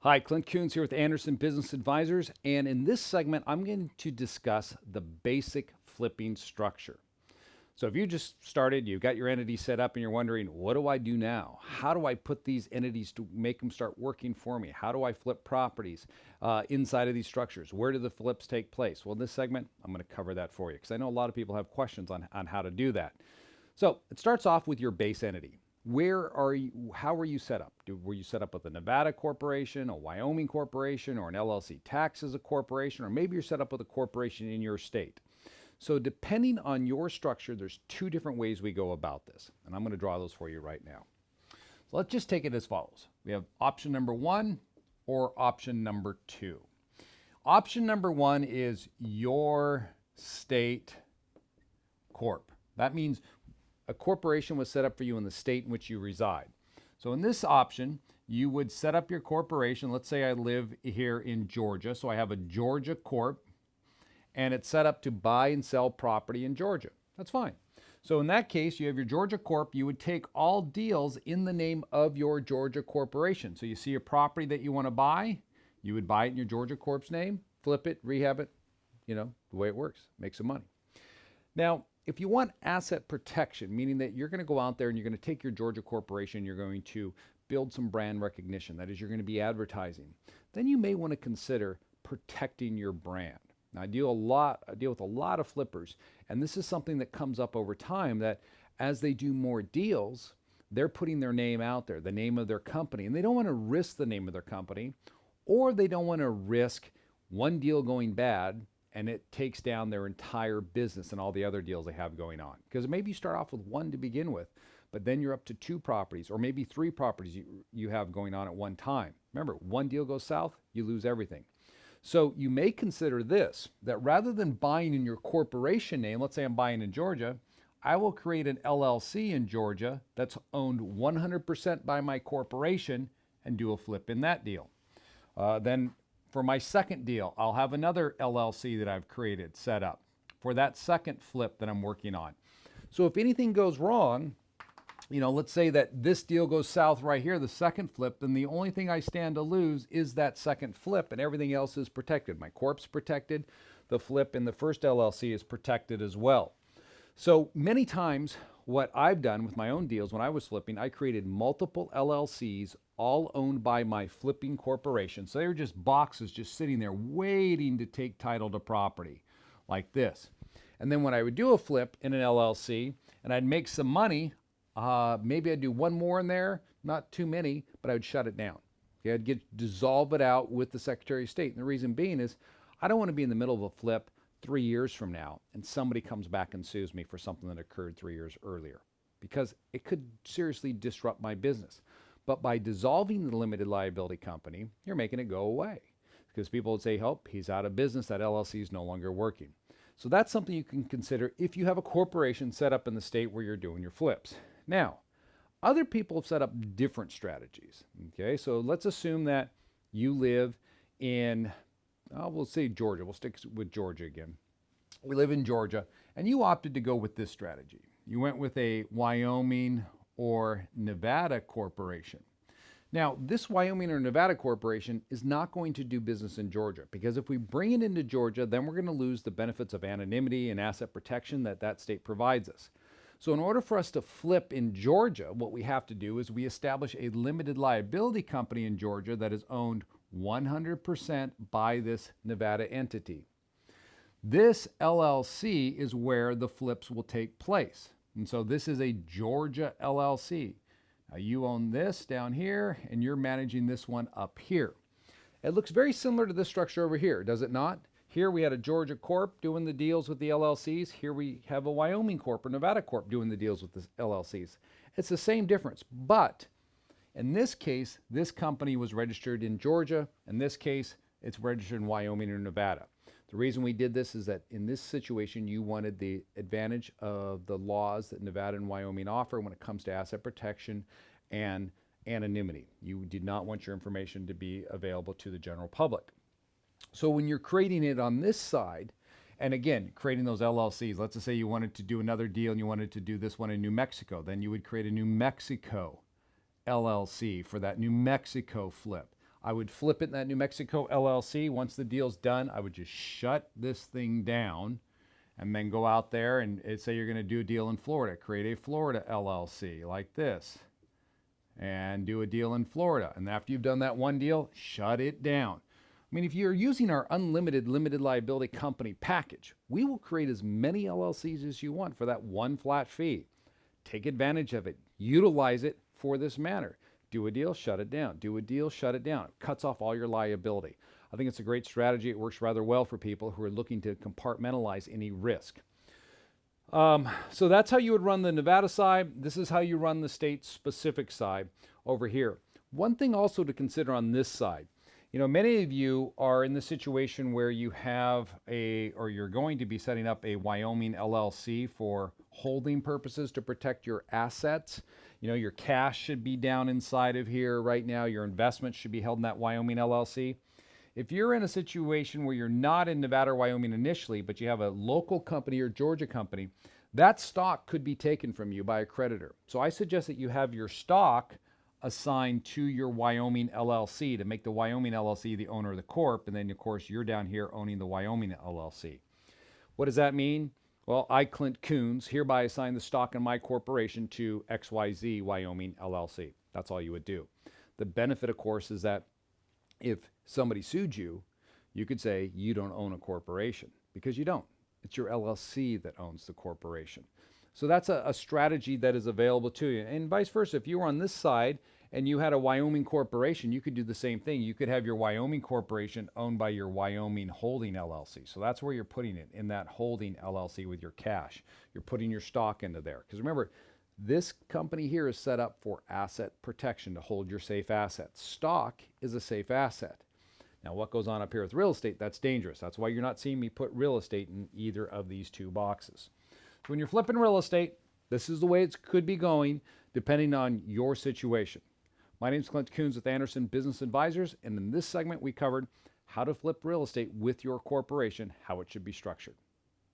Hi, Clint Coons here with Anderson Business Advisors, and in this segment, I'm going to discuss the basic flipping structure. So if you just started, you've got your entity set up, and you're wondering, what do I do now? How do I put these entities to make them start working for me? How do I flip properties inside of these structures? Where do the flips take place? Well, in this segment, I'm going to cover that for you because I know a lot of people have questions on how to do that. So it starts off with your base entity. Where are you? How were you set up? Were you set up with a Nevada corporation, a Wyoming corporation, or an LLC tax as a corporation, or maybe you're set up with a corporation in your state? So depending on your structure, there's two different ways we go about this, and I'm going to draw those for you right now. So let's just take it as follows. We have option number one or option number two. Option number one is your state corp. That means a corporation was set up for you in the state in which you reside. So in this option, you would set up your corporation. Let's say I live here in Georgia, so I have a Georgia Corp, and it's set up to buy and sell property in Georgia. That's fine. So in that case, you have your Georgia Corp. You would take all deals in the name of your Georgia Corporation. So you see a property that you want to buy, you would buy it in your Georgia Corp's name, flip it, rehab it, the way it works, make some money. Now, if you want asset protection, meaning that you're going to go out there and you're going to take your Georgia corporation, you're going to build some brand recognition, that is, you're going to be advertising, then you may want to consider protecting your brand. Now, I deal with a lot of flippers, and this is something that comes up over time, that as they do more deals, they're putting their name out there, the name of their company, and they don't want to risk the name of their company, or they don't want to risk one deal going bad and it takes down their entire business and all the other deals they have going on. Because maybe you start off with one to begin with, but then you're up to two properties or maybe three properties you have going on at one time. Remember, one deal goes south, you lose everything. So you may consider this, that rather than buying in your corporation name, let's say I'm buying in Georgia, I will create an LLC in Georgia that's owned 100% by my corporation and do a flip in that deal. Then for my second deal, I'll have another LLC that I've created, set up for that second flip that I'm working on. So if anything goes wrong, let's say that this deal goes south right here, the second flip, then the only thing I stand to lose is that second flip, and everything else is protected. My corp's protected, the flip in the first LLC is protected as well. So many times what I've done with my own deals when I was flipping, I created multiple LLCs all owned by my flipping corporation. So they were just boxes just sitting there waiting to take title to property like this. And then when I would do a flip in an LLC and I'd make some money, maybe I'd do one more in there, not too many, but I would shut it down. Okay, I'd dissolve it out with the Secretary of State. And the reason being is I don't want to be in the middle of a flip 3 years from now and somebody comes back and sues me for something that occurred 3 years earlier, because it could seriously disrupt my business. But by dissolving the limited liability company, you're making it go away, because people would say, oh, he's out of business, that LLC is no longer working. So that's something you can consider if you have a corporation set up in the state where you're doing your flips. Now, other people have set up different strategies. Okay, so let's assume that you live in, we'll say Georgia. We'll stick with Georgia again. We live in Georgia, and you opted to go with this strategy. You went with a Wyoming or Nevada corporation. Now, this Wyoming or Nevada corporation is not going to do business in Georgia, because if we bring it into Georgia, then we're going to lose the benefits of anonymity and asset protection that state provides us. So in order for us to flip in Georgia, what we have to do is we establish a limited liability company in Georgia that is owned 100% by this Nevada entity. This LLC is where the flips will take place. And so this is a Georgia LLC. Now you own this down here and you're managing this one up here. It looks very similar to this structure over here, does it not? Here we had a Georgia Corp doing the deals with the LLCs. Here we have a Wyoming Corp or Nevada Corp doing the deals with the LLCs. It's the same difference, but in this case, this company was registered in Georgia. In this case, it's registered in Wyoming or Nevada. The reason we did this is that in this situation, you wanted the advantage of the laws that Nevada and Wyoming offer when it comes to asset protection and anonymity. You did not want your information to be available to the general public. So when you're creating it on this side, and again, creating those LLCs, let's just say you wanted to do another deal and you wanted to do this one in New Mexico, then you would create a New Mexico LLC for that New Mexico flip. I would flip it in that New Mexico LLC. Once the deal's done, I would just shut this thing down and then go out there and say you're going to do a deal in Florida. Create a Florida LLC like this and do a deal in Florida. And after you've done that one deal, shut it down. I mean, if you're using our unlimited limited liability company package, we will create as many LLCs as you want for that one flat fee. Take advantage of it. Utilize it for this manner. Do a deal, shut it down. Do a deal, shut it down. It cuts off all your liability. I think it's a great strategy. It works rather well for people who are looking to compartmentalize any risk. So that's how you would run the Nevada side. This is how you run the state-specific side over here. One thing also to consider on this side, you know, many of you are in the situation where you have or you're going to be setting up a Wyoming LLC for holding purposes to protect your assets. You know, your cash should be down inside of here right now. Your investments should be held in that Wyoming LLC. If you're in a situation where you're not in Nevada or Wyoming initially, but you have a local company or Georgia company, that stock could be taken from you by a creditor. So I suggest that you have your stock assigned to your Wyoming LLC to make the Wyoming LLC the owner of the corp, and then of course you're down here owning the Wyoming LLC. What does that mean? Well, I, Clint Coons, hereby assign the stock in my corporation to XYZ Wyoming LLC. That's all you would do. The benefit, of course, is that if somebody sued you, you could say you don't own a corporation, because you don't. It's your LLC that owns the corporation. So that's a strategy that is available to you. And vice versa, if you were on this side and you had a Wyoming corporation, you could do the same thing. You could have your Wyoming corporation owned by your Wyoming Holding LLC. So that's where you're putting it, in that Holding LLC with your cash. You're putting your stock into there. Because remember, this company here is set up for asset protection to hold your safe assets. Stock is a safe asset. Now, what goes on up here with real estate, that's dangerous. That's why you're not seeing me put real estate in either of these two boxes. So when you're flipping real estate, this is the way it could be going, depending on your situation. My name is Clint Coons with Anderson Business Advisors, and in this segment, we covered how to flip real estate with your corporation, how it should be structured.